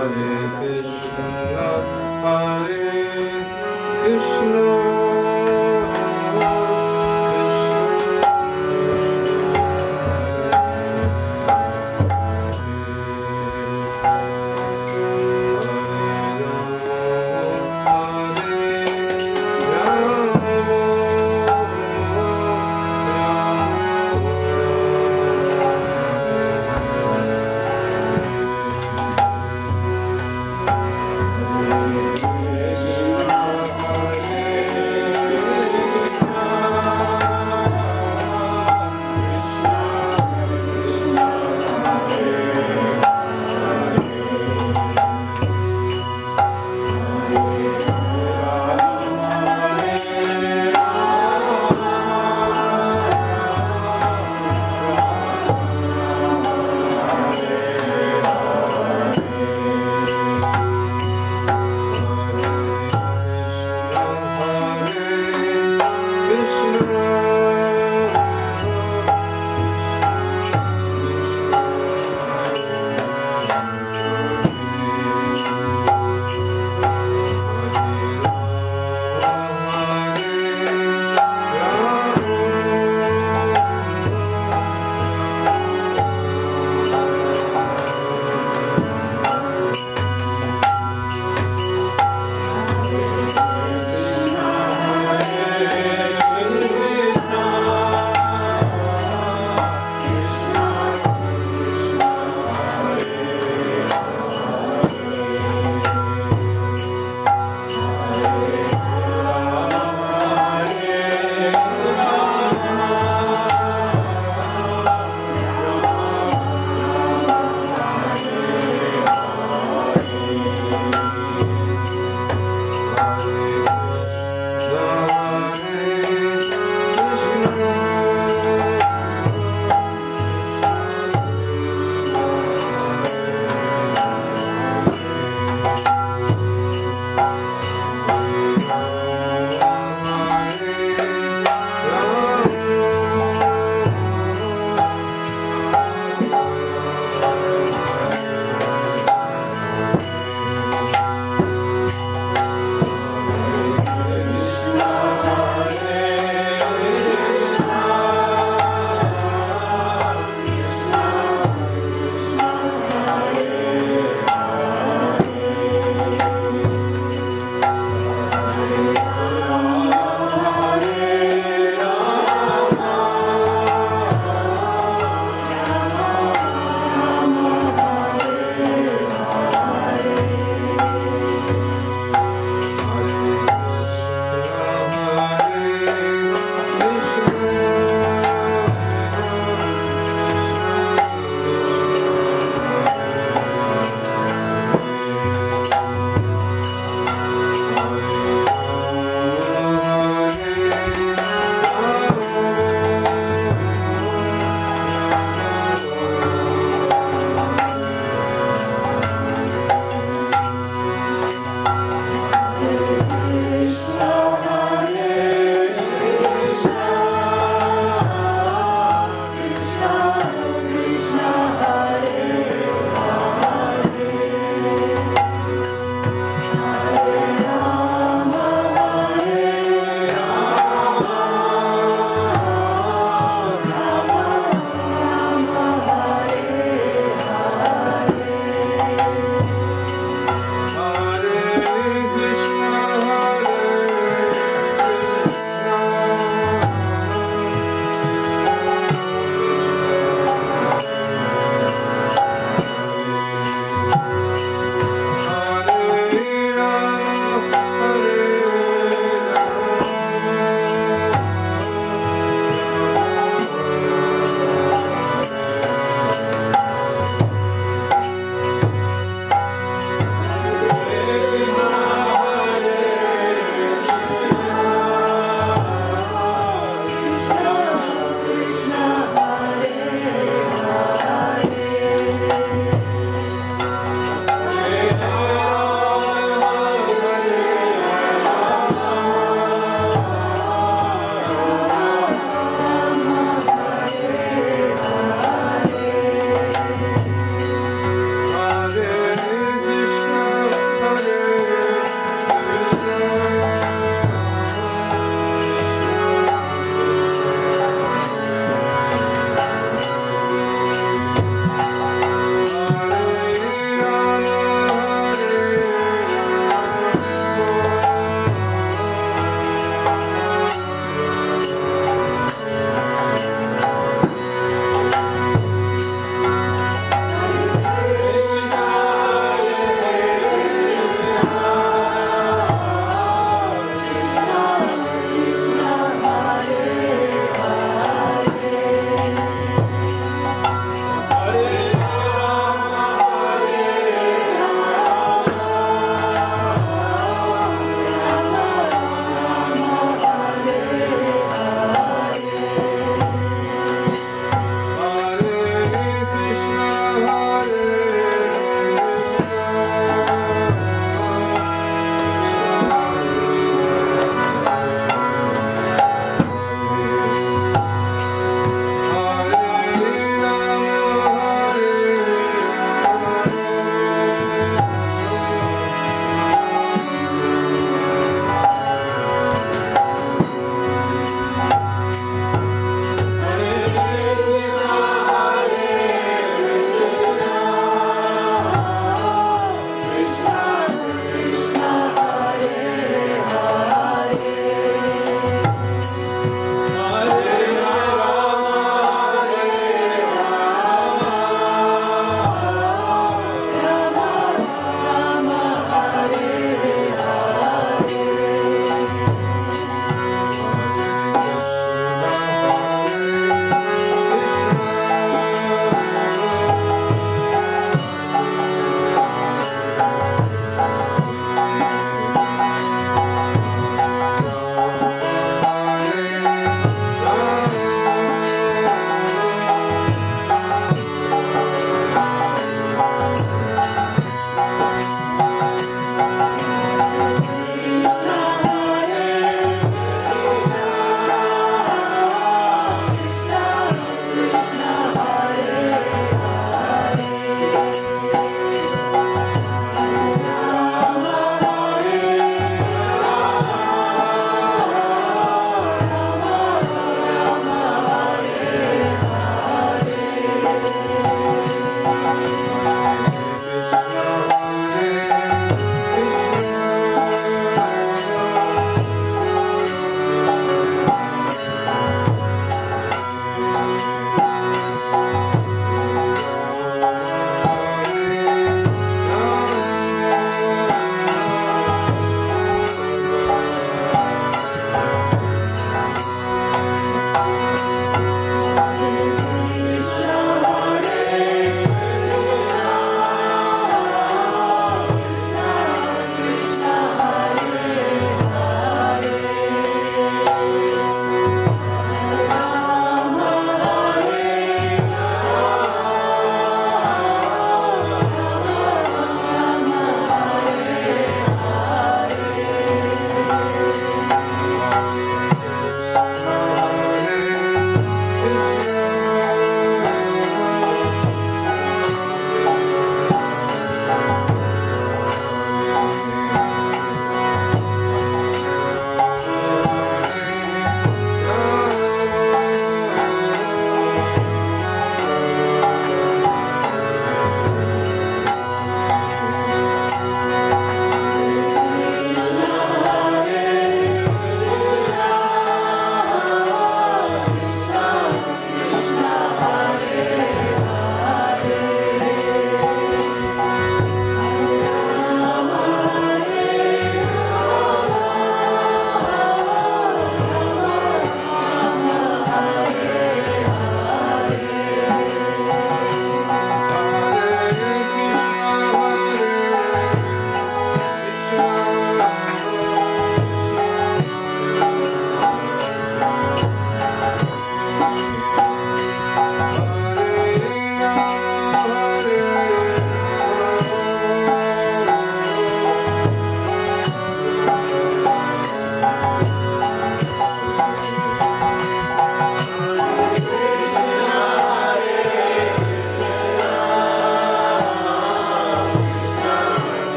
Hare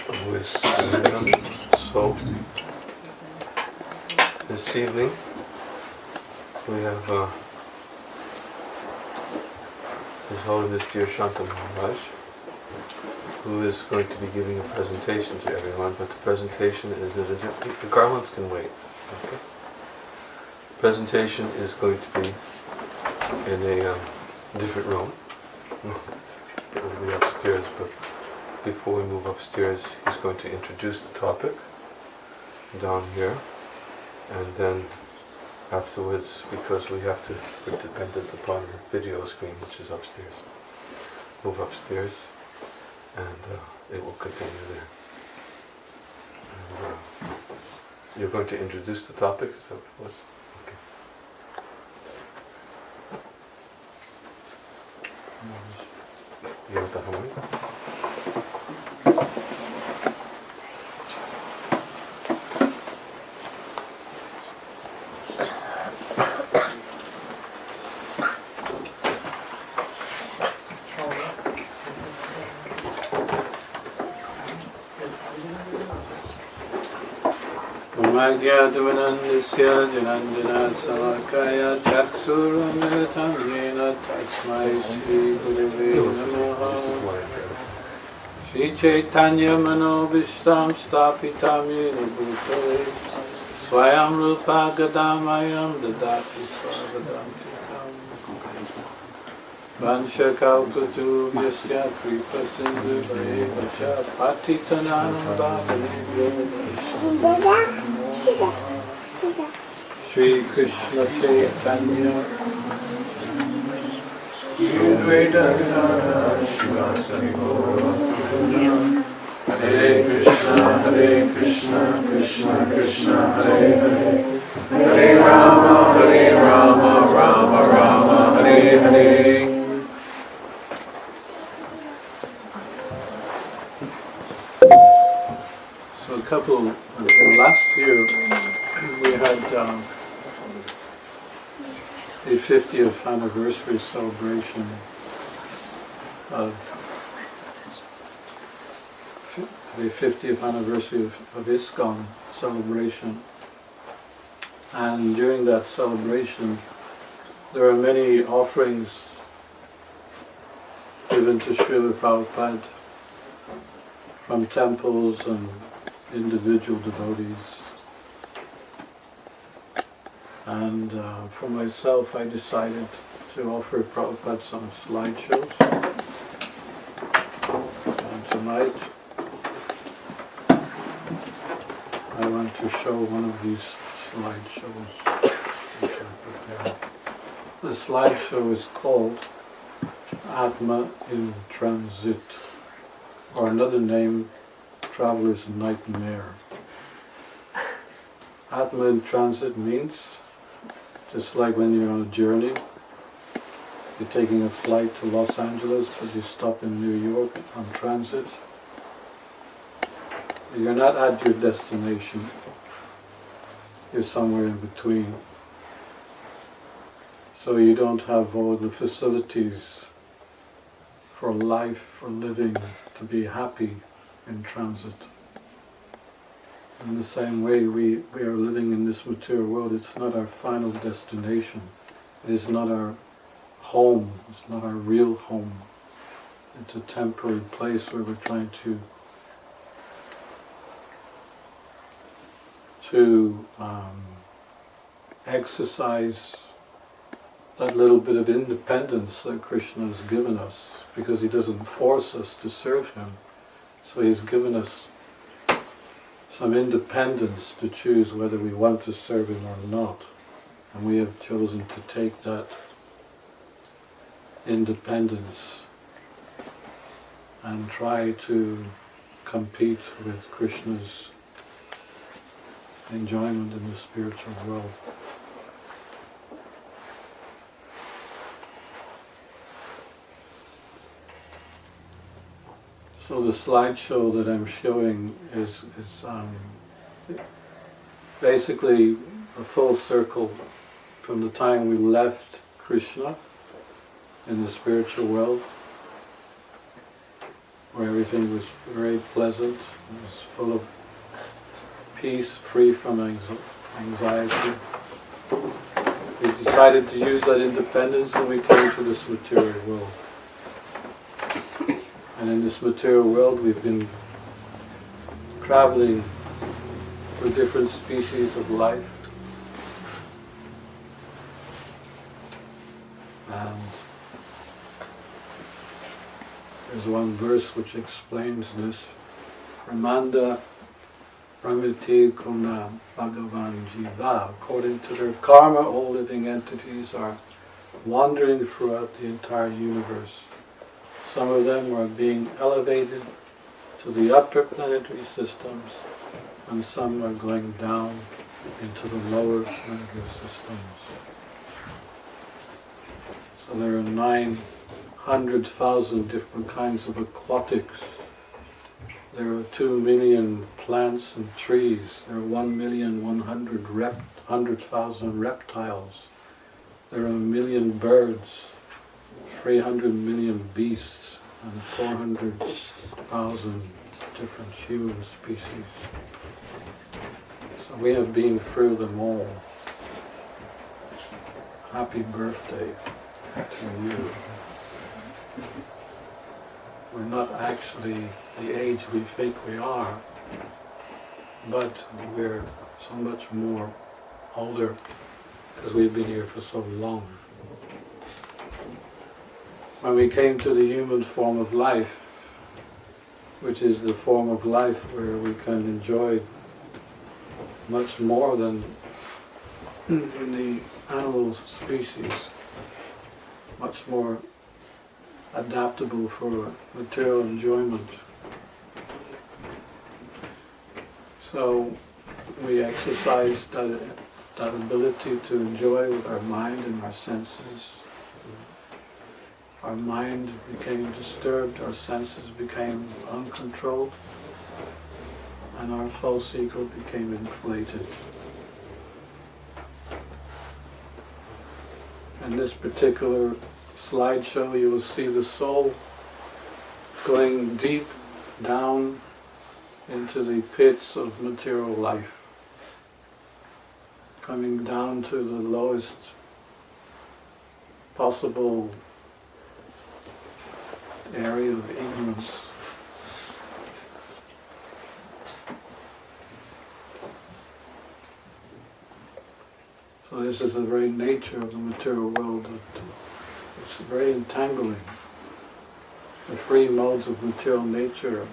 who is so this evening we have His Holiness Dhirasanta Maharaj, who is going to be giving a presentation to everyone, but the presentation is the garlands can wait. Okay? The presentation is going to be in a different room. It will be upstairs, but before we move upstairs, he's going to introduce the topic down here, and then afterwards, because we're dependent upon the video screen, which is upstairs, move upstairs, and it will continue there. And, you're going to introduce the topic, is that what it was? Okay. You want the harmony? Madhyadumanandasya janandana samakaya chaksuramritam jena tasmai Shri Gurave Namaha Shri Chaitanya Manobhishtam Stapitam Yena Bhutale Swayam Rupa Gadamayam Dadati Swavadam Chikam Vansha Kalpatu Vyasya Kripa Sindhu Vacha Patitananam Bhavani Shri Krishna Chaitanya Shri Advaita Shivasari Gaura Hare Krishna, Krishna Krishna, Hare Hare Hare Rama, Rama Rama, Hare Hare. So last year we had the 50th anniversary celebration of the 50th anniversary of ISKCON celebration, and during that celebration there are many offerings given to Srila Prabhupada from temples and individual devotees. And for myself, I decided to offer Prabhupada some slideshows. And tonight, I want to show one of these slideshows which I prepared. The slideshow is called Atma in Transit, or another name, Traveler's Nightmare. Atma in Transit means, just like when you're on a journey, you're taking a flight to Los Angeles, but you stop in New York on transit. You're not at your destination, you're somewhere in between. So you don't have all the facilities for life, for living, to be happy in transit. In the same way we are living in this material world, it's not our final destination. It is not our home, it's not our real home. It's a temporary place where we're trying to exercise that little bit of independence that Krishna has given us, because he doesn't force us to serve him. So he's given us some independence to choose whether we want to serve him or not. And we have chosen to take that independence and try to compete with Krishna's enjoyment in the spiritual world. So the slideshow that I'm showing is basically a full circle from the time we left Krishna in the spiritual world, where everything was very pleasant, it was full of peace, free from anxiety. We decided to use that independence and we came to this material world. And in this material world we've been traveling with different species of life. And there's one verse which explains this. Ramanda Pramiti Kuna Bhagavan Jiva. According to their karma, all living entities are wandering throughout the entire universe. Some of them are being elevated to the upper planetary systems, and some are going down into the lower planetary systems. So there are 900,000 different kinds of aquatics. There are 2 million plants and trees. There are 1,100,000 reptiles. There are 1 million birds, 300 million beasts, and 400,000 different human species. So we have been through them all. Happy birthday to you. We're not actually the age we think we are, but we're so much more older because we've been here for so long. When we came to the human form of life, which is the form of life where we can enjoy much more than in the animal species, much more adaptable for material enjoyment. So we exercised that ability to enjoy with our mind and our senses. Our mind became disturbed, our senses became uncontrolled, and our false ego became inflated. In this particular slideshow, you will see the soul going deep down into the pits of material life, coming down to the lowest possible area of ignorance. So this is the very nature of the material world. It's very entangling. The three modes of material nature.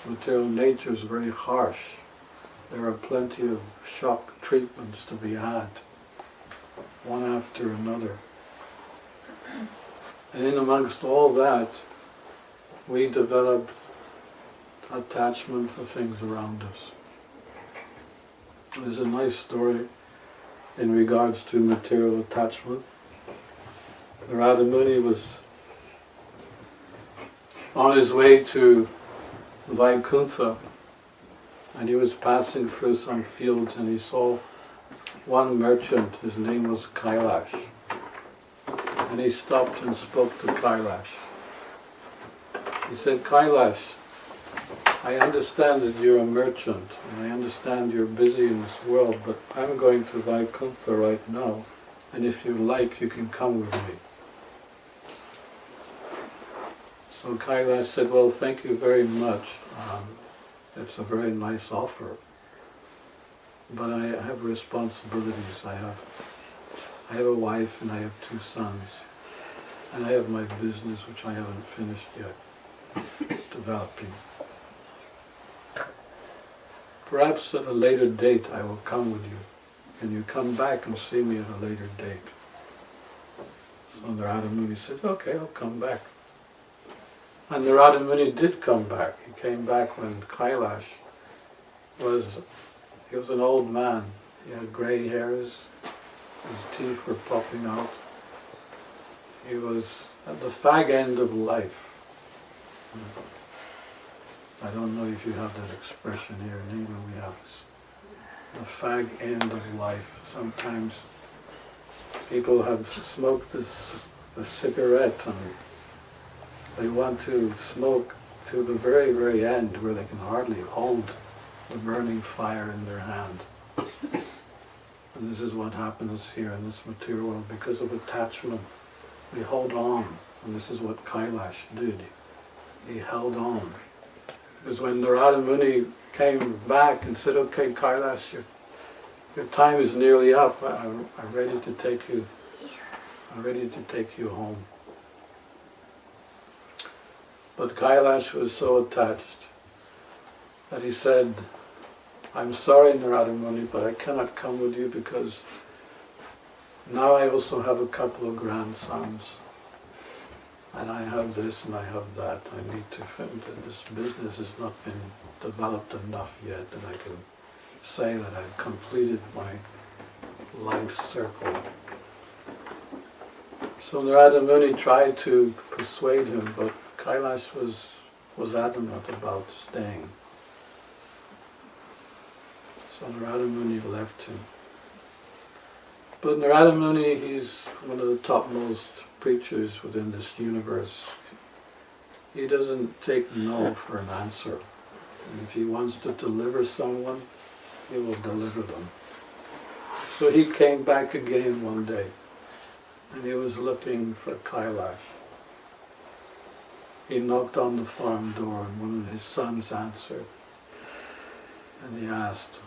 Material nature is very harsh. There are plenty of shock treatments to be had, one after another. And in amongst all that, we developed attachment for things around us. There's a nice story in regards to material attachment. Narada Muni was on his way to Vaikuntha, and he was passing through some fields and he saw one merchant. His name was Kailash. And he stopped and spoke to Kailash. He said, Kailash, I understand that you're a merchant, and I understand you're busy in this world, but I'm going to Vaikuntha right now, and if you like, you can come with me. So Kailash said, well, thank you very much. It's a very nice offer, but I have responsibilities. I have a wife and I have 2 sons, and I have my business which I haven't finished yet developing. Perhaps at a later date I will come with you. Can you come back and see me at a later date? So Narada Muni said, okay, I'll come back. And Narada Muni did come back. He came back when Kailash he was an old man. He had grey hairs, his teeth were popping out. He was at the fag end of life. I don't know if you have that expression here in England. We have this, the fag end of life. Sometimes people have smoked a cigarette and They want to smoke to the very, very end where they can hardly hold the burning fire in their hand. And this is what happens here in this material world. Because of attachment, we hold on. And this is what Kailash did. He held on. Because when Narada Muni came back and said, okay, Kailash, your time is nearly up. I'm ready to take you. I'm ready to take you home. But Kailash was so attached that he said, I'm sorry, Narada Muni, but I cannot come with you because now I also have a couple of grandsons. And I have this and I have that. I need to find that this business has not been developed enough yet that I can say that I've completed my life circle. So Narada Muni tried to persuade him, but Kailash was adamant about staying. So Narada Muni left him. But Narada Muni, he's one of the topmost preachers within this universe. He doesn't take no for an answer. And if he wants to deliver someone, he will deliver them. So he came back again one day, and he was looking for Kailash. He knocked on the farm door, and one of his sons answered. And he asked,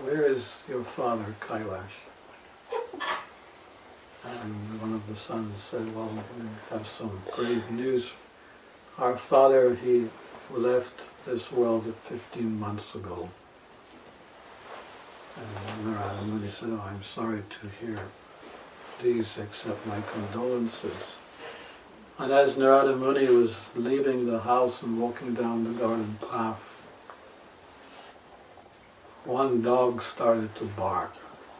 where is your father, Kailash? And one of the sons said, well, we have some grave news. Our father, he left this world 15 months ago. And Narada Muni said, oh, I'm sorry to hear. Please accept my condolences. And as Narada Muni was leaving the house and walking down the garden path, one dog started to bark.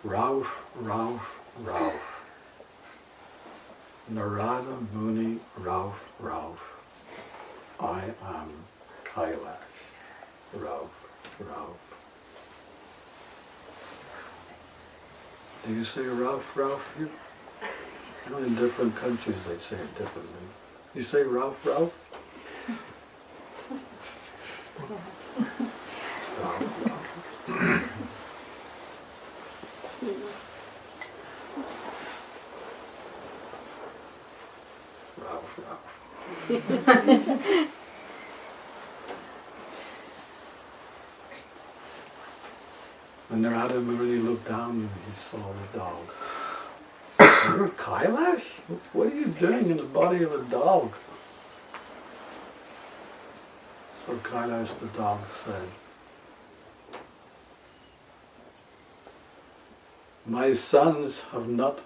Rauf, Rauf, Rauf. Narada Muni, Rauf, Rauf. I am Kailash. Rauf, Rauf. Do you say Rauf, Rauf here? You know, in different countries they say it differently. You say Rauf, Rauf? Rauf, Rauf. Rauf, Rauf. And Narada Muni looked down and he saw the dog. Kailash? What are you doing in the body of a dog? So Kailash the dog said, my sons are not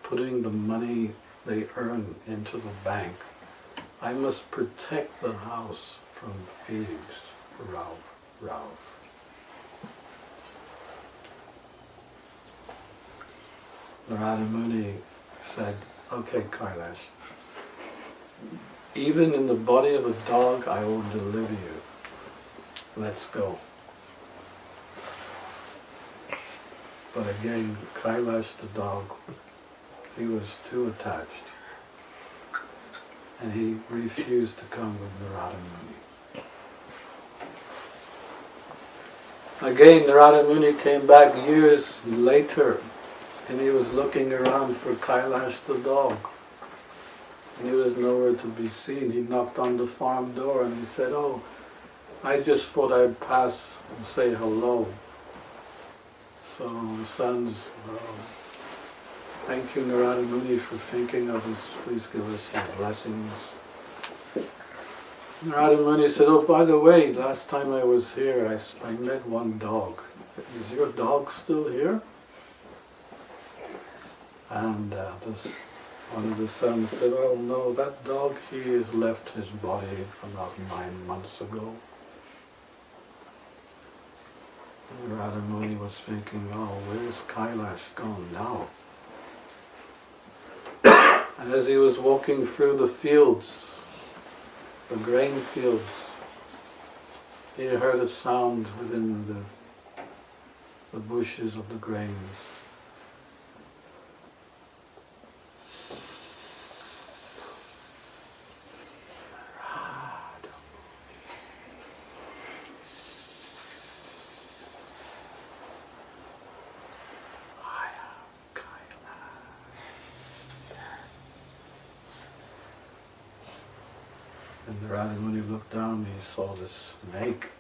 putting the money they earn into the bank. I must protect the house from thieves. Rauf, Rauf. Narada Muni said, okay, Kailash, even in the body of a dog I will deliver you. Let's go. But again, Kailash the dog, he was too attached. And he refused to come with Narada Muni. Again, Narada Muni came back years later, and he was looking around for Kailash the dog. And he was nowhere to be seen. He knocked on the farm door and he said, oh, I just thought I'd pass and say hello. So the sons, thank you Narada Muni for thinking of us. Please give us your blessings. Narada Muni said, oh, by the way, last time I was here, I met one dog. Is your dog still here? And one of the sons said, oh no, that dog, he has left his body about 9 months ago. And Narada Muni was thinking, oh, where's Kailash gone now? And as he was walking through the fields, the grain fields, he heard a sound within the bushes of the grains. And Narada Muni looked down and he saw this snake.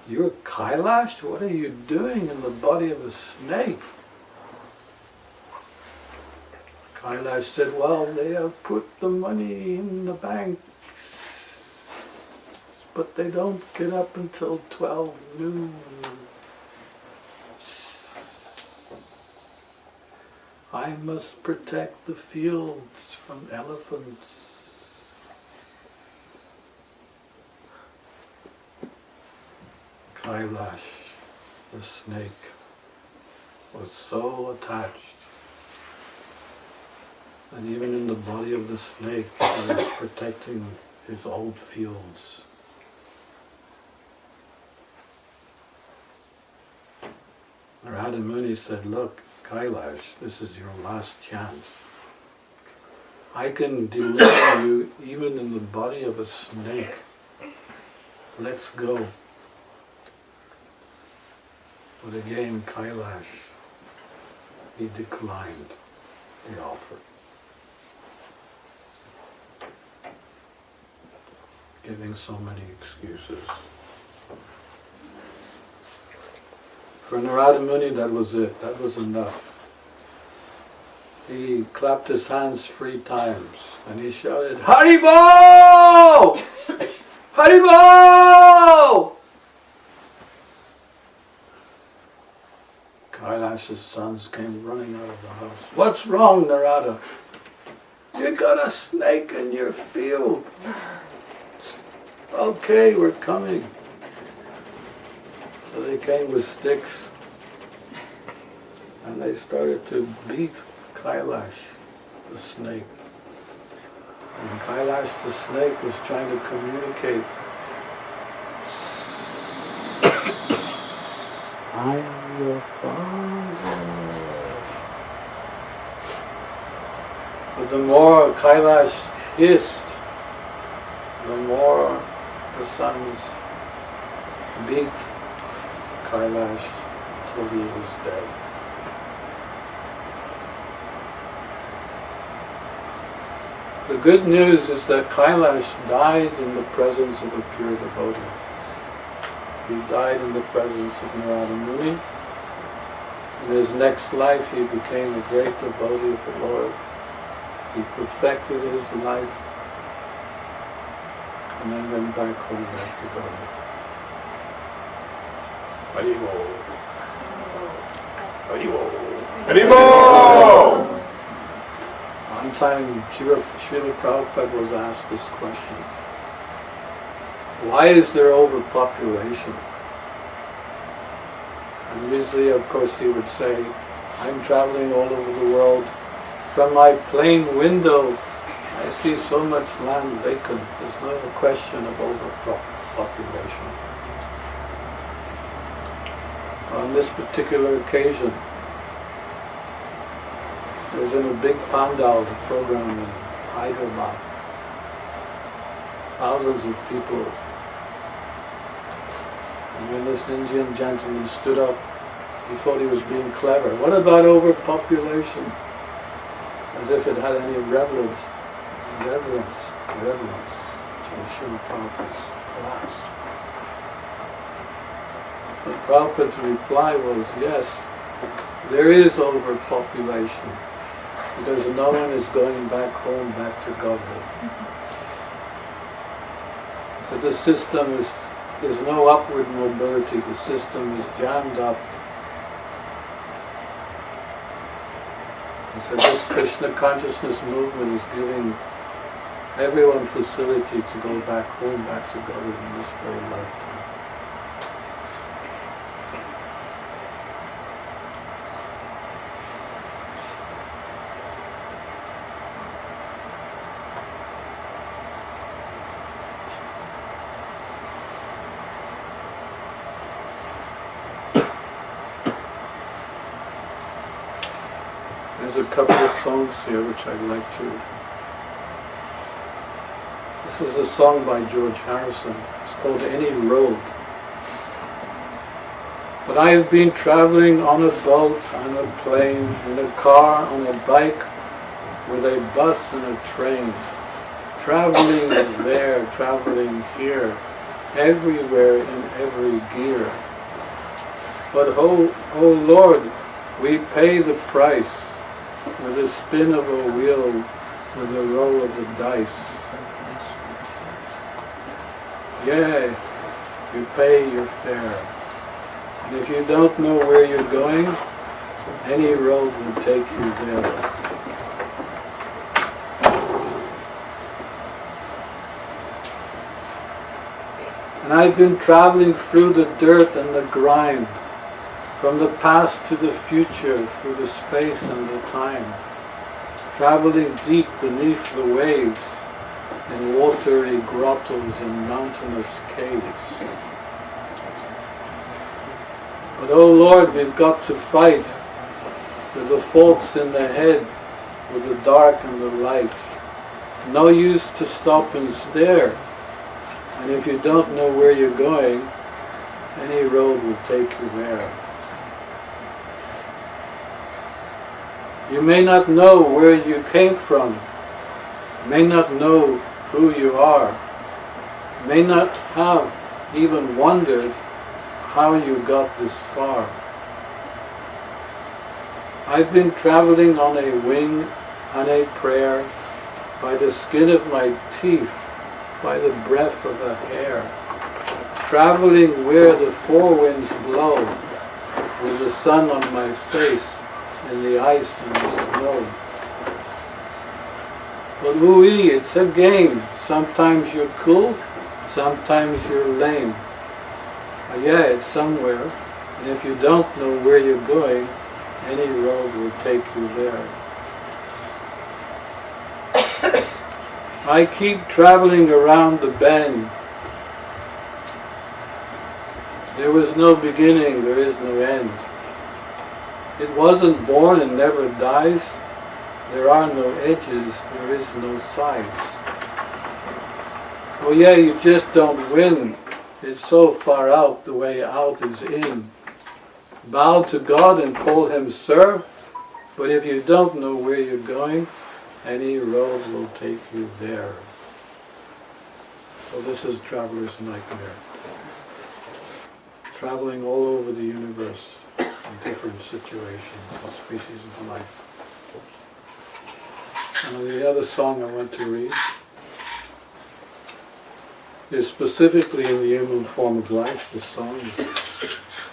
"You're Kailash? What are you doing in the body of a snake?" Kailash said, "Well, they have put the money in the bank, but they don't get up until 12 noon. I must protect the fields from elephants." Kailash, the snake, was so attached that even in the body of the snake he was protecting his old fields. Narada Muni said, "Look, Kailash, this is your last chance. I can deliver you even in the body of a snake. Let's go." But again, Kailash, he declined the offer, giving so many excuses. For Narada Muni, that was it. That was enough. He clapped his hands 3 times and he shouted, "Haribo! Haribo!" Kailash's sons came running out of the house. "What's wrong, Narada?" "You got a snake in your field." "Okay, we're coming." So they came with sticks and they started to beat Kailash, the snake. And Kailash, the snake, was trying to communicate. "I am your father." But the more Kailash hissed, the more the sons beat Kailash till he was dead. The good news is that Kailash died in the presence of a pure devotee. He died in the presence of Narada Muni. In his next life he became a great devotee of the Lord. He perfected his life and then went back home back to God. Haribo. Haribo. Haribo! One time Srila Prabhupada was asked this question. Why is there overpopulation? And usually, of course, he would say, I'm traveling all over the world. From my plane window, I see so much land vacant. There's no question of overpopulation. On this particular occasion, there was in a big pandal, the program in Hyderabad. Thousands of people. And when this Indian gentleman stood up, he thought he was being clever. What about overpopulation? As if it had any reverence to Srila Prabhupada's class. But Prabhupada's reply was, yes, there is overpopulation, because no one is going back home, back to Godhead. So the system is, there's no upward mobility, the system is jammed up. And so this Krishna consciousness movement is giving everyone facility to go back home, back to Godhead in this very lifetime. There's a couple of songs here which I'd like to... This is a song by George Harrison. It's called Any Road. But I have been traveling on a boat, on a plane, in a car, on a bike, with a bus and a train. traveling there, traveling here, everywhere in every gear. But oh Lord, we pay the price with the spin of a wheel, with the roll of the dice. Yeah, you pay your fare. And if you don't know where you're going, any road will take you there. And I've been traveling through the dirt and the grime, from the past to the future, through the space and the time, traveling deep beneath the waves, in watery grottos and mountainous caves. But oh Lord, we've got to fight with the faults in the head, with the dark and the light. No use to stop and stare. And if you don't know where you're going, any road will take you there. You may not know where you came from, may not know who you are, may not have even wondered how you got this far. I've been traveling on a wing, on a prayer, by the skin of my teeth, by the breath of a hair, traveling where the four winds blow, with the sun on my face, and the ice and the snow. But ooh-wee, it's a game. Sometimes you're cool, sometimes you're lame. Yeah, it's somewhere, and if you don't know where you're going, any road will take you there. I keep traveling around the bend. There was no beginning, there is no end. It wasn't born and never dies. There are no edges, there is no sides. Oh yeah, you just don't win. It's so far out, the way out is in. Bow to God and call Him Sir, but if you don't know where you're going, any road will take you there. So this is Traveler's Nightmare. Traveling all over the universe in different situations and species of life. And the other song I want to read is specifically in the human form of life. This song is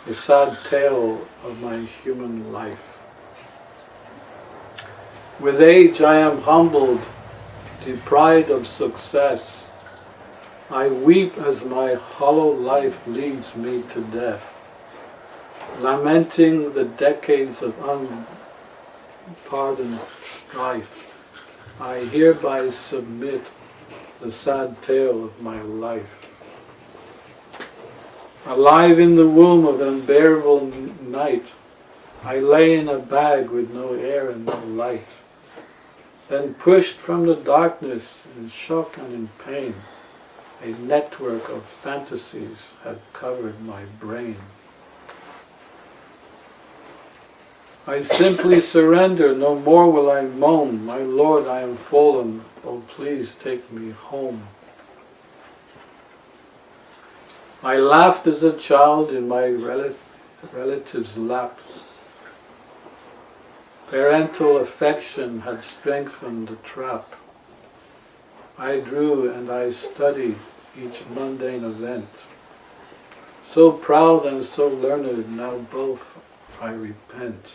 the sad tale of my human life. With age I am humbled, deprived of success. I weep as my hollow life leads me to death, lamenting the decades of unpardoned strife. I hereby submit the sad tale of my life. Alive in the womb of unbearable night, I lay in a bag with no air and no light. Then pushed from the darkness in shock and in pain, a network of fantasies had covered my brain. I simply surrender, no more will I moan. My Lord, I am fallen, oh please take me home. I laughed as a child in my relatives' laps. Parental affection had strengthened the trap. I drew and I studied each mundane event. So proud and so learned, now both I repent.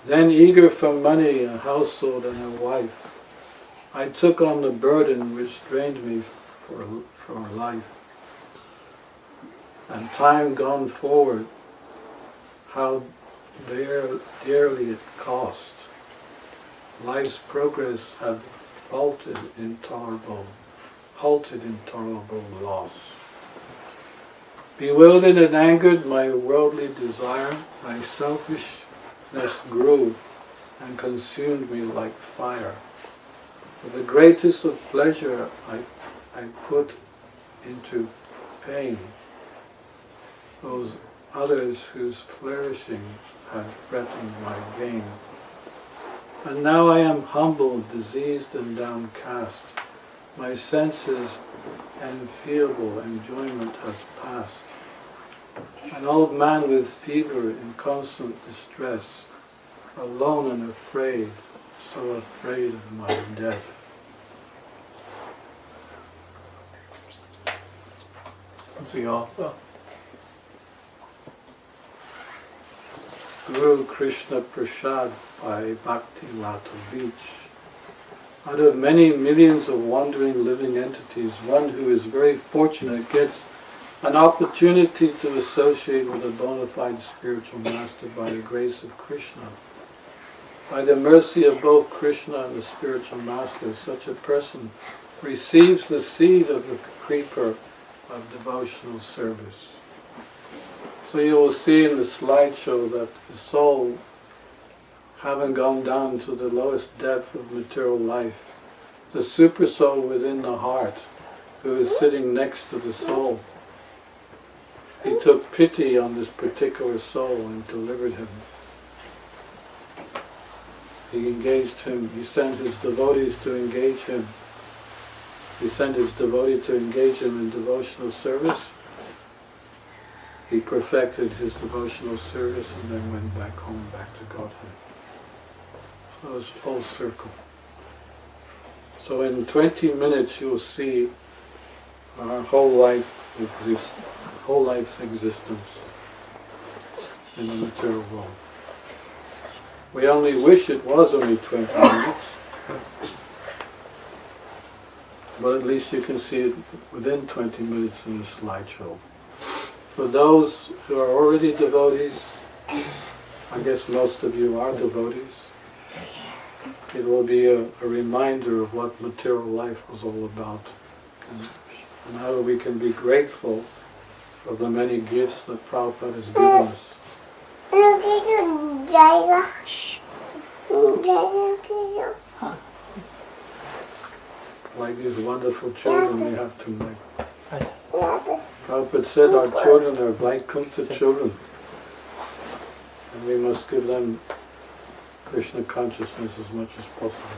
Then eager for money, a household and a wife, I took on the burden which drained me for life. And time gone forward, how dearly it cost. Life's progress had halted intolerable loss. Bewildered and angered, my worldly desire, my selfishness grew and consumed me like fire. For the greatest of pleasure I put into pain those others whose flourishing had threatened my gain. And now I am humbled, diseased and downcast. My senses and feelable enjoyment has passed. An old man with fever in constant distress, alone and afraid, so afraid of my death. Who's the author? Guru Krishna Prasad by Bhakti Latovich. Out of many millions of wandering living entities, one who is very fortunate gets an opportunity to associate with a bona fide spiritual master by the grace of Krishna. By the mercy of both Krishna and the spiritual master, such a person receives the seed of the creeper of devotional service. So you will see in the slideshow that the soul, having gone down to the lowest depth of material life, the super soul within the heart, who is sitting next to the soul, he took pity on this particular soul and delivered him. He engaged him, he sent his devotees to engage him. He sent his devotee to engage him in devotional service. He perfected his devotional service and then went back home, back to Godhead. So it was full circle. So in 20 minutes you'll see our whole life's existence in the material world. We only wish it was only 20 minutes, but at least you can see it within 20 minutes in the slideshow. For those who are already devotees, I guess most of you are devotees, it will be a reminder of what material life was all about and how we can be grateful for the many gifts that Prabhupada has given us. Like these wonderful children we have tonight. Prabhupada said our children are Vaikuntha children, and we must give them Krishna consciousness as much as possible.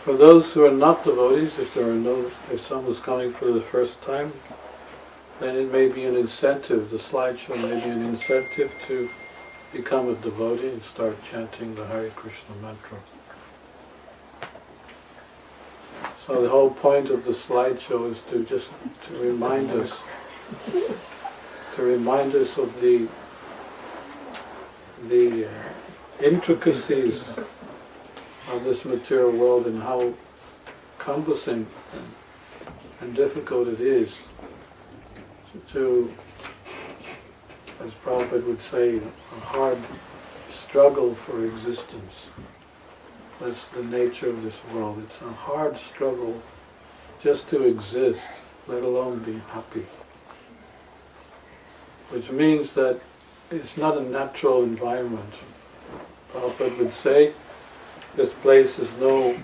For those who are not devotees, if someone's coming for the first time, then it may be an incentive, the slideshow may be an incentive to become a devotee and start chanting the Hare Krishna mantra. So the whole point of the slideshow is to remind us of the intricacies of this material world and how cumbersome and difficult it is to, as Prabhupada would say, a hard struggle for existence. That's the nature of this world. It's a hard struggle just to exist, let alone be happy. Which means that it's not a natural environment. Prabhupada would say, this place is no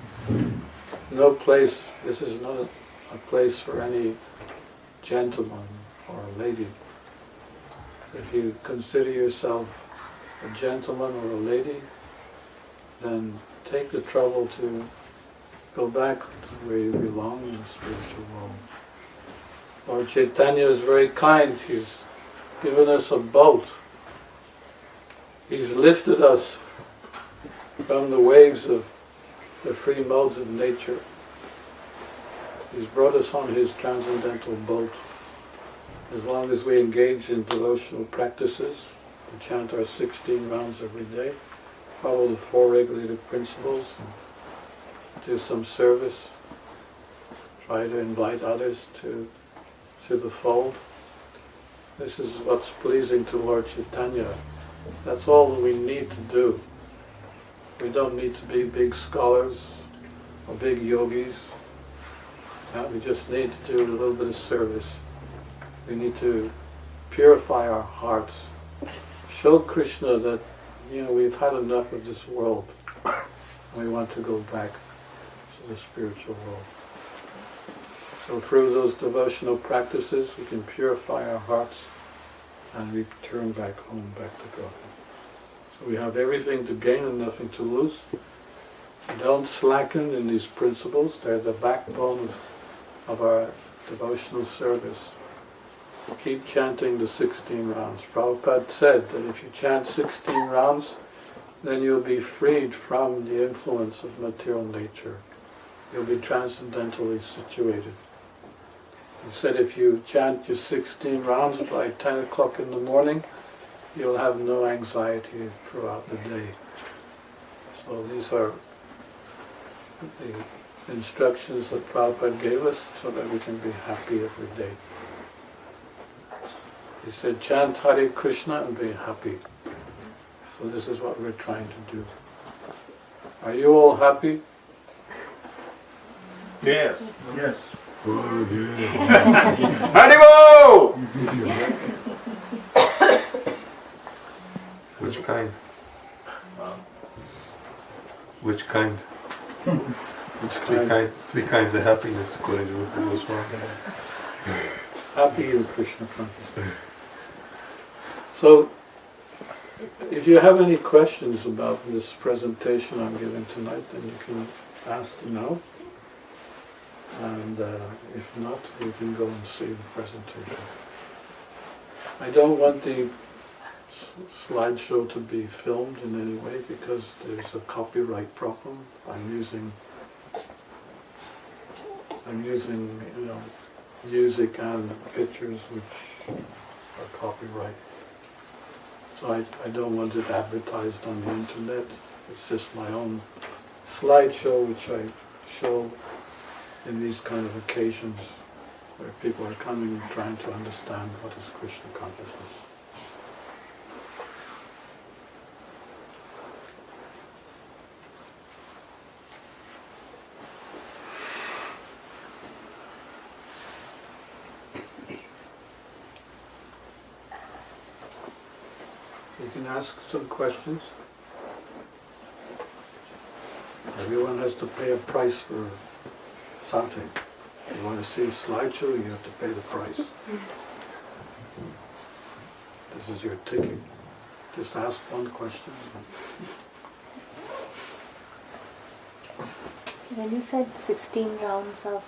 place, this is not a place for any gentleman or a lady. If you consider yourself a gentleman or a lady, then take the trouble to go back to where you belong in the spiritual world. Lord Chaitanya is very kind. He's given us a boat. He's lifted us from the waves of the free modes of nature. He's brought us on his transcendental boat. As long as we engage in devotional practices, we chant our 16 rounds every day, follow the 4 regulative principles, and do some service, try to invite others to the fold. This is what's pleasing to Lord Chaitanya. That's all we need to do. We don't need to be big scholars or big yogis. We just need to do a little bit of service. We need to purify our hearts. Show Krishna that, we've had enough of this world. We want to go back to the spiritual world. So through those devotional practices, we can purify our hearts and we turn back home, back to God. So we have everything to gain and nothing to lose. Don't slacken in these principles. They're the backbone of our devotional service. Keep chanting the 16 rounds. Prabhupada said that if you chant 16 rounds, then you'll be freed from the influence of material nature. You'll be transcendentally situated. He said if you chant your 16 rounds by 10 o'clock in the morning, you'll have no anxiety throughout the day. So these are the instructions that Prabhupada gave us so that we can be happy every day. He said, chant Hare Krishna and be happy. So this is what we're trying to do. Are you all happy? Yes. Yes. Haribo! Which kind? Which kind? Three kinds of happiness according to Rupa Goswami. Happy in Krishna consciousness. So, if you have any questions about this presentation I'm giving tonight, then you can ask now. And if not, you can go and see the presentation. I don't want the slideshow to be filmed in any way because there's a copyright problem. I'm using music and pictures which are copyright. So I don't want it advertised on the internet. It's just my own slideshow which I show in these kind of occasions where people are coming and trying to understand what is Krishna consciousness. You can ask some questions. Everyone has to pay a price for something. If you want to see a slideshow, you have to pay the price. This is your ticket. Just ask one question. When you said 16 rounds of,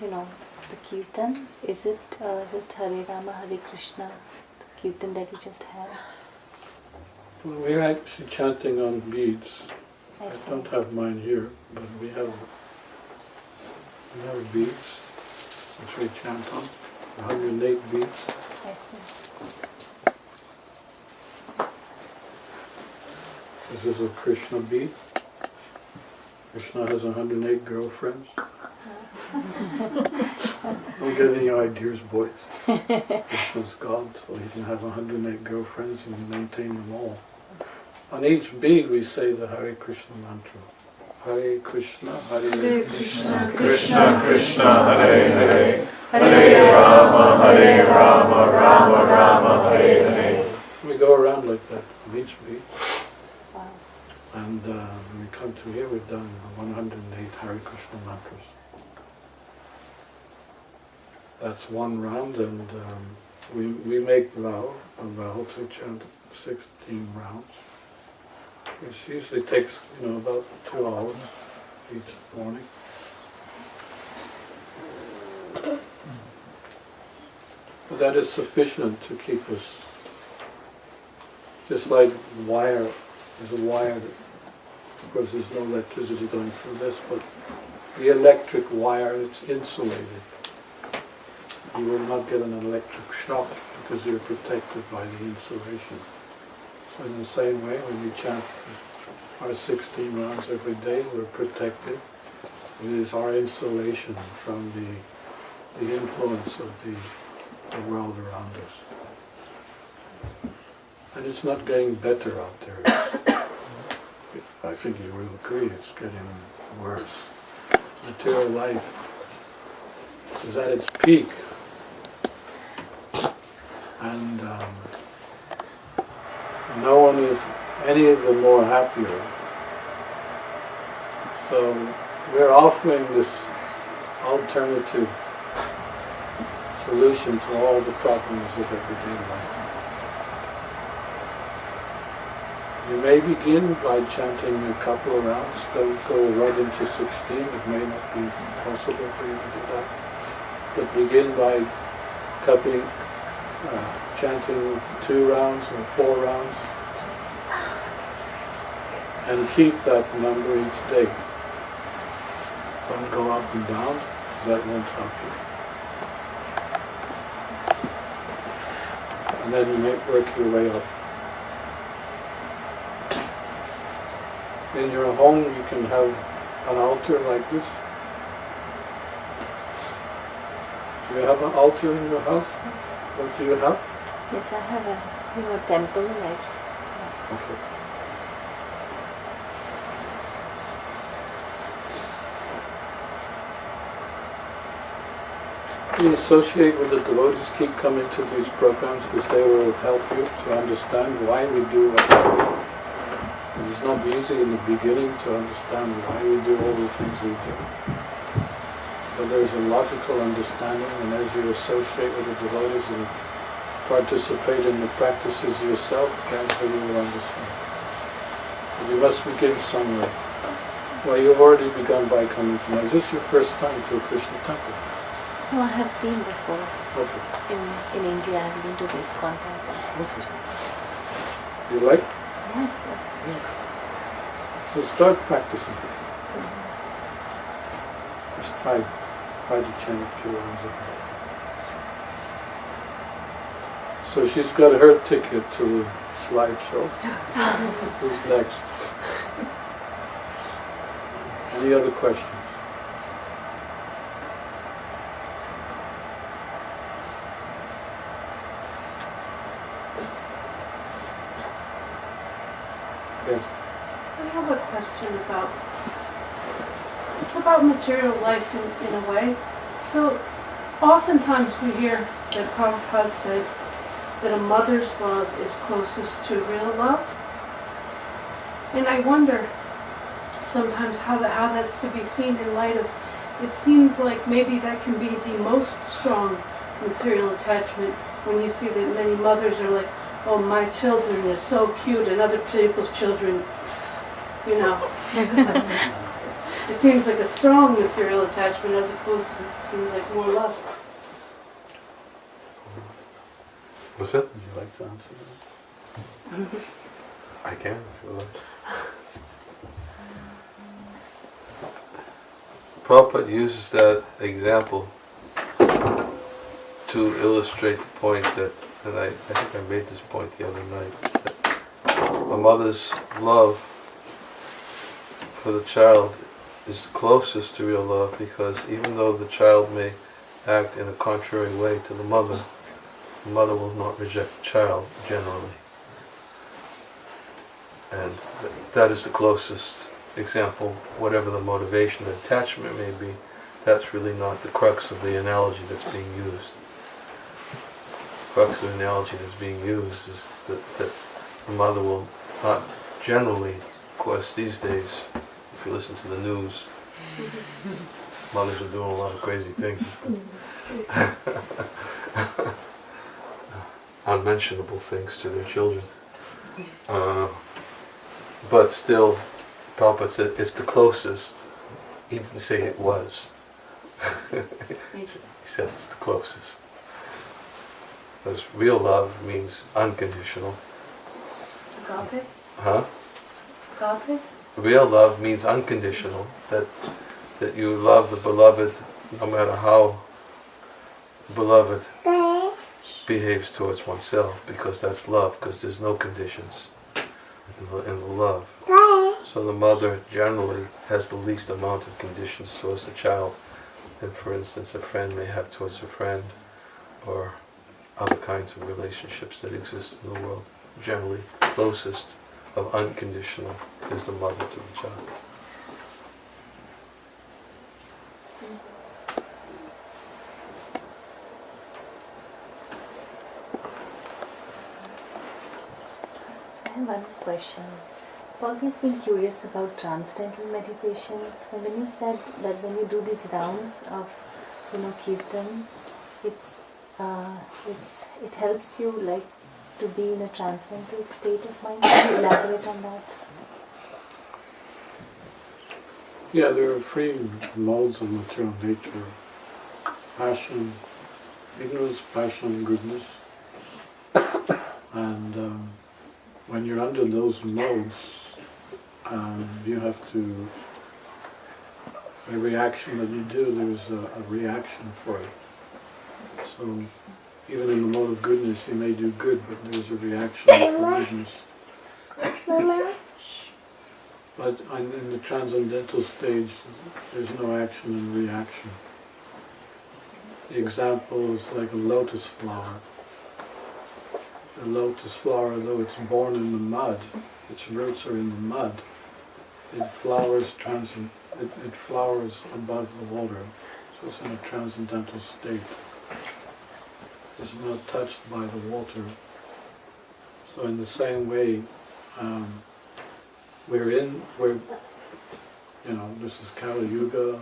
the Kirtan, is it just Hare Rama, Hare Krishna, the Kirtan that we just had? Well, we're actually chanting on beads. I see. don't have mine here, but we have beads which we chant on, 108 beads. I see. This is a Krishna bead. Krishna has 108 girlfriends. Don't get any ideas, boys. Krishna's God, so he can have 108 girlfriends and maintain them all. On each bead we say the Hare Krishna mantra. Hare Krishna, Hare Krishna, Krishna Krishna Hare Hare, Hare Rama, Rama Rama, Hare Hare. We go around like that on each bead. Wow. And when we come to here, we've done 108 Hare Krishna mantras. That's one round, and we make a vow to chant 16 rounds. Which usually takes, about 2 hours each morning. But that is sufficient to keep us, just like wire, there's a wire that, of course there's no electricity going through this, but the electric wire, it's insulated. You will not get an electric shock because you're protected by the insulation. So in the same way, when we chant our 16 rounds every day, we're protected. It is our insulation from the influence of the world around us. And it's not getting better out there. I think you will agree, it's getting worse. Material life is at its peak. And no one is any of the more happier. So we're offering this alternative solution to all the problems of everyday life. You may begin by chanting a couple of rounds. Don't go right into 16. It may not be possible for you to do that. But begin by chanting 2 rounds or 4 rounds. And keep that number each day. Don't go up and down, because that won't help you. And then you may work your way up. In your home you can have an altar like this. Do you have an altar in your house? Yes. What do you have? Yes, I have a temple like. Okay. You associate with the devotees, keep coming to these programs because they will help you to understand why we do what we do. And it's not easy in the beginning to understand why we do all the things we do. But there's a logical understanding, and as you associate with the devotees and participate in the practices yourself, gradually you will understand. But you must begin somewhere. Well, you've already begun by coming to me. Is this your first time to a Krishna temple? No, I have been before. Okay. In India, I have been to ISKCON temple. Okay. You like? Yes, yes. So start practicing. Just try to chant a few rounds of it. So she's got her ticket to the slideshow. Who's next? Any other questions? Yes. I have a question it's about material life in a way. So oftentimes we hear that Prabhupada said that a mother's love is closest to real love. And I wonder sometimes how that's to be seen in light of, it seems like maybe that can be the most strong material attachment when you see that many mothers are like, oh, my children are so cute, and other people's children, you know. It seems like a strong material attachment as opposed to, it seems like more lust. What's that? Would you like to answer that? I can if you like. Prabhupada uses that example to illustrate the point that, and I think I made this point the other night, that a mother's love for the child is closest to real love because even though the child may act in a contrary way to the mother will not reject the child generally. And that is the closest example, whatever the motivation, the attachment may be, that's really not the crux of the analogy that's being used. The crux of the analogy that's being used is that the mother will not generally, of course these days, if you listen to the news, mothers are doing a lot of crazy things. Unmentionable things to their children. But still, Prabhupada said it's the closest. He didn't say it was. He said it's the closest. Because real love means unconditional. Agape? Huh? Agape? Real love means unconditional. That you love the beloved no matter how the beloved behaves towards oneself, because that's love, because there's no conditions in the love. So the mother generally has the least amount of conditions towards the child. And for instance, a friend may have towards a friend, or other kinds of relationships that exist in the world. Generally, closest of unconditional is the mother to the child. I have one question. I've always been curious about Transcendental Meditation. And when you said that when you do these rounds of, Kirtan, it helps you like to be in a transcendental state of mind? Can you elaborate on that? Yeah, there are three modes of material nature: passion, ignorance, passion, goodness. And when you're under those modes, you have to, every action that you do, there's a reaction for it. So even in the mode of goodness, you may do good, but there's a reaction for goodness. But in the transcendental stage, there's no action and reaction. The example is like a lotus flower. The lotus flower, though it's born in the mud, its roots are in the mud, it flowers it flowers above the water, so it's in a transcendental state. It's not touched by the water. So in the same way, this is Kali Yuga,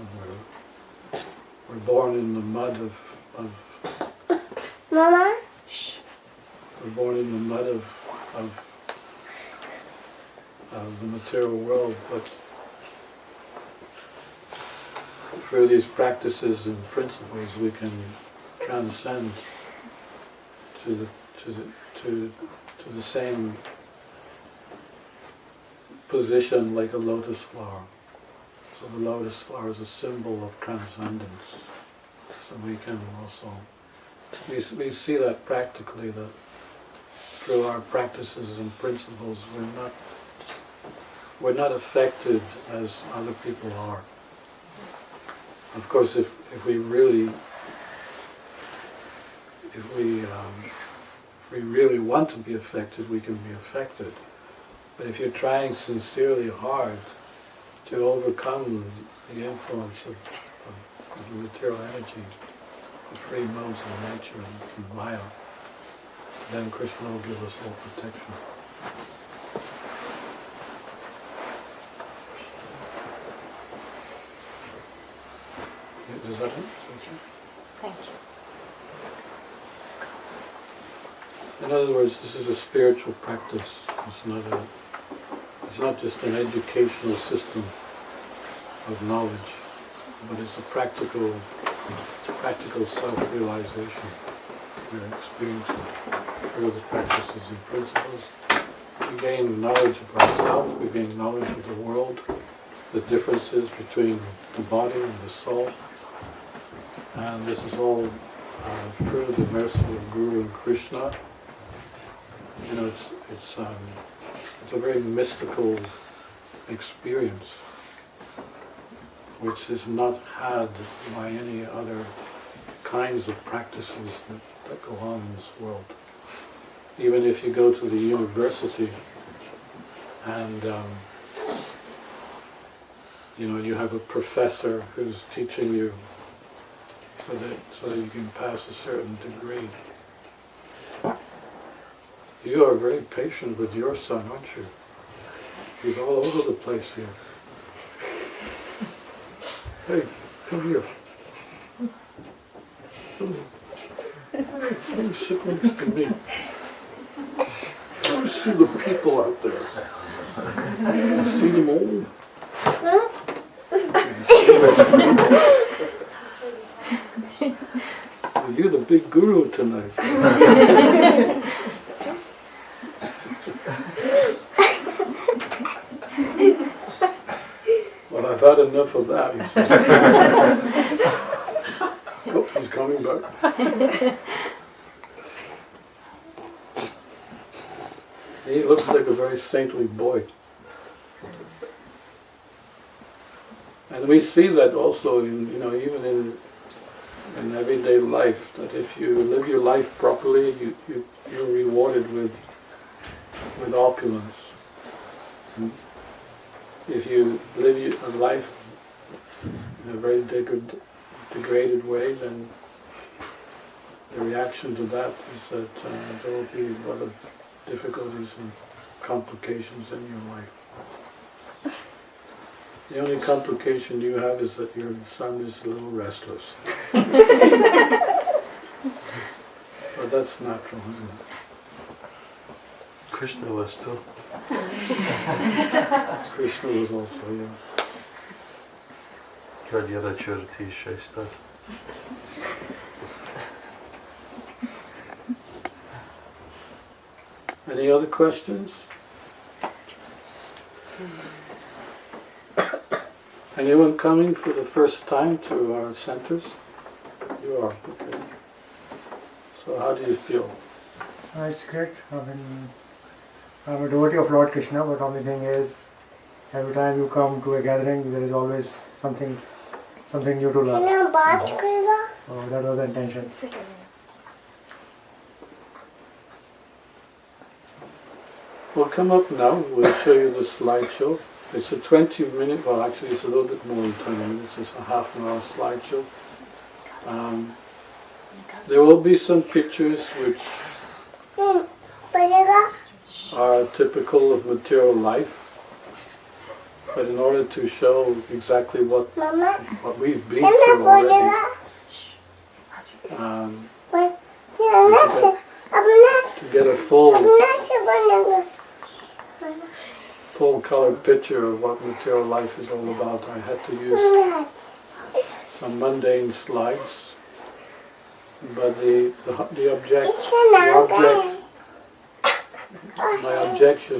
we're born in the mud of Mama? we're born in the mud of the material world, but through these practices and principles we can transcend to the same position like a lotus flower. So the lotus flower is a symbol of transcendence. So we can also, we see that practically, that through our practices and principles we're not affected as other people are. Of course, if we really want to be affected, we can be affected. But if you're trying sincerely hard to overcome the influence of the material energy, the three modes of nature and Maya, then Krishna will give us all protection. Does that answer? Thank you. In other words, this is a spiritual practice. It's not just an educational system of knowledge, but it's a practical self-realization we're experiencing through the practices and principles. We gain knowledge of ourselves, we gain knowledge of the world, the differences between the body and the soul, and this is all through the mercy of Guru and Krishna. It's a very mystical experience, which is not had by any other kinds of practices that go on in this world. Even if you go to the university and you have a professor who's teaching you so that you can pass a certain degree. You are very patient with your son, aren't you? He's all over the place here. Hey, come here. Come sit next to me. I want to see the people out there. You see them all? You're the big guru tonight. Well, I've had enough of that, he said. Oh, he's coming back. He looks like a very saintly boy. And we see that also in, even in everyday life, that if you live your life properly, you're rewarded with opulence. If you live a life in a very degraded way, then the reaction to that is that there will be a lot of difficulties and complications in your life. The only complication you have is that your son is a little restless. But that's natural, isn't it? Krishna was too. Krishna was also here. Radyada Charati Shresthas. Any other questions? Anyone coming for the first time to our centers? You are, okay. So how do you feel? It's great. I'm a devotee of Lord Krishna, but only thing is, every time you come to a gathering, there is always something new to learn. So that was the intention. We'll come up now, we'll show you the slideshow. It's a 20-minute, well actually it's a little bit more than 20 minutes, it's a half an hour slideshow. There will be some pictures which are typical of material life, but in order to show exactly what we've been through already, to get a full color picture of what material life is all about, I had to use some mundane slides. But my object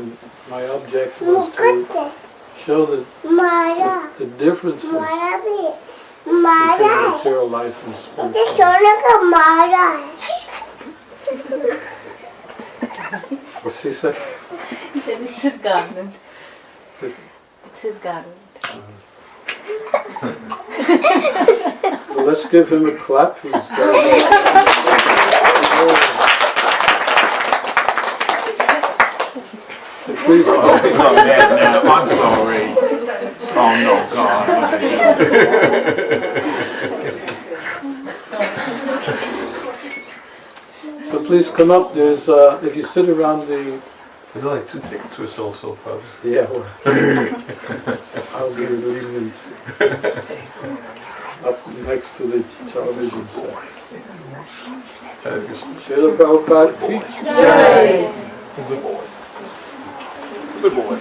was to show the differences between material life and spiritual. What's he say? It's his garment. It's his garment. Well, let's give him a clap. He's Please. Oh, he's not dead now. I'm sorry. Oh no, God. So please come up. There's if you sit around the. There's only two tickets to us also, probably. Yeah. Well, I'll be leaving up next to the television set. Srila Prabhupada. Good boy. Good boy.